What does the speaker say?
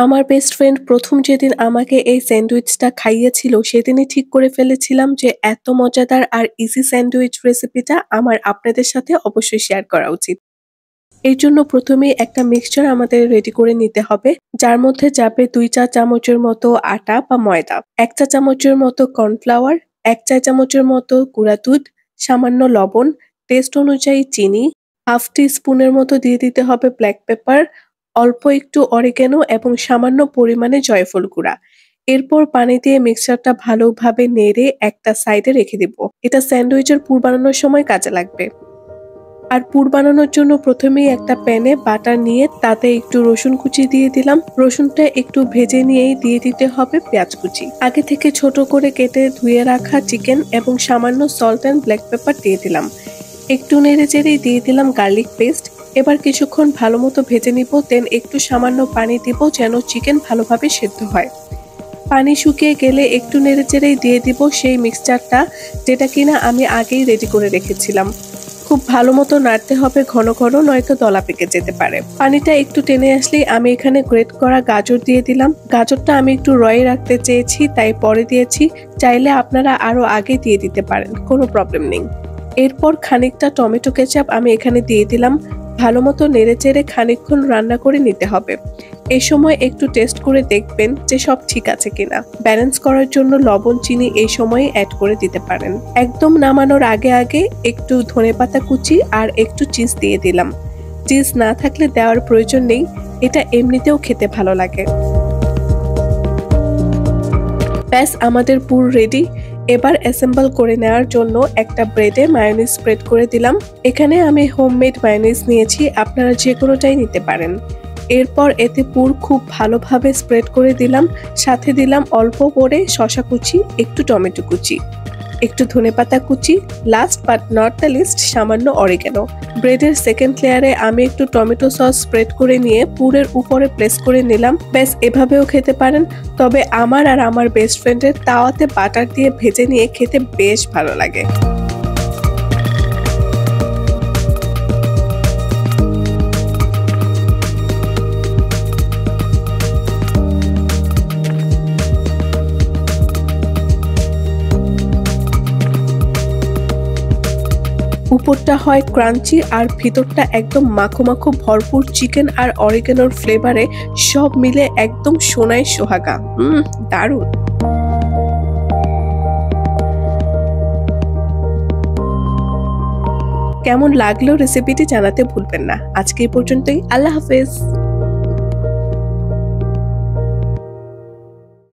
আমার best friend ১ম যেদিন আমাকে এই স্যান্ডউইচটা খাইয়েছিল, সেদিনই ঠিক করে ফেলেছিলাম যে এত মজাদার আর ইজি স্যান্ডউইচ রেসিপিটা আমার আপনাদের সাথে অবশ্যই শেয়ার করা উচিত। এর জন্য ১ম এই একটা মিক্সচার আমাদের রেডি করে নিতে হবে, যার মধ্যে যাবে ২ চা চামচের মতো আটা বা ময়দা, ১ চা চামচের মতো কর্নফ্লাওয়ার, ১ চা চামচের মতো গুঁড়া দুধ, সামান্য লবণ, টেস্ট অনুযায়ী চিনি, হাফ টি স্পুনের মতো দিয়ে দিতে হবে ব্ল্যাক পেপার, অল্প একটু অরিগ্যানো এবং সামান্য পরিমাণে জয়ফল গুঁড়া। এরপর পানি দিয়ে মিক্সচারটা ভালোভাবে নেড়ে একটা সাইডে রেখে দিব। এটা স্যান্ডউইচের পুর বানানোর সময় কাজে লাগবে। আর পুর বানানোর জন্য ১ম এই একটা প্যানে বাটার নিয়ে তাতে একটু রসুন কুচি দিয়ে দিলাম। রসুনটা একটু ভেজে নিয়েই দিয়ে দিতে হবে পেঁয়াজ কুচি। আগে থেকে ছোট করে কেটে ধুয়ে রাখা চিকেন এবং সামান্য সল্ট অ্যান্ড ব্ল্যাক পেপার দিয়ে দিলাম। একটু নেড়েচেড়েই দিয়ে দিলাম গার্লিক পেস্ট। এবার কিছুক্ষণ ভালোমতো ভেজে নিব, দেন একটু সামান্য পানি দিব যেন চিকেন ভালোভাবে সেদ্ধ হয়। পানি শুকিয়ে গেলে একটু নেড়েচেড়েই দিয়ে দিব সেই মিক্সচারটা, যেটা কিনা আমি আগেই রেডি করে রেখেছিলাম। খুব ভালো মতো নাড়তে হবে ঘন ঘন, নয়তো দলা পেকে যেতে পারে। পানিটা একটু টেনে আসলেই আমি এখানে গ্রেট করা গাজর দিয়ে দিলাম। গাজরটা আমি একটু রয়ে রাখতে চেয়েছি, তাই পরে দিয়েছি। চাইলে আপনারা আরো আগে দিয়ে দিতে পারেন, কোনো প্রবলেম নেই। এরপর খানিকটা টমেটো কেচাপ আমি এখানে দিয়ে দিলাম। ভালো মতো নেড়েচেড়ে খানিকক্ষণ রান্না করে নিতে হবে। এই সময় একটু টেস্ট করে দেখবেন যে সব ঠিক আছে কিনা। ব্যালেন্স করার জন্য লবণ চিনি এই সময়ে অ্যাড করে দিতে পারেন। একদম নামানোর আগে আগে একটু ধনেপাতা কুচি আর একটু চিজ দিয়ে দিলাম। চিজ না থাকলে দেওয়ার প্রয়োজন নেই, এটা এমনিতেও খেতে ভালো লাগে। ব্যাস, আমাদের পুর রেডি। এবার অ্যাসেম্বল করে নেওয়ার জন্য একটা ব্রেডে মায়োনিজ স্প্রেড করে দিলাম। এখানে আমি হোমমেড মায়োনিজ নিয়েছি, আপনারা যে কোনোটাই নিতে পারেন। এরপর এতে পুর খুব ভালোভাবে স্প্রেড করে দিলাম। সাথে দিলাম অল্প করে শসা কুচি, একটু টমেটো কুচি, একটু ধনেপাতা কুচি, last but not the least সামান্য অরিগ্যানো। ব্রেডের সেকেন্ড লেয়ারে আমি একটু টমেটো সস স্প্রেড করে নিয়ে পুরের উপরে প্লেস করে নিলাম। ব্যাস, এভাবেও খেতে পারেন, তবে আমার আর আমার বেস্ট ফ্রেন্ডের তাওয়াতে বাটার দিয়ে ভেজে নিয়ে খেতে বেশ ভালো লাগে। উপরটা হয় ক্রাঞ্চি আর ভিতরটা একদম মাখো মাখো ভরপুর চিকেন আর অরিগ্যানোর ফ্লেভারে সব মিলে একদম সোনায় সোহাগা। দারুণ। কেমন লাগলো রেসিপিটি জানাতে ভুলবেন না। আজকে এই পর্যন্তই। আল্লাহ হাফেজ।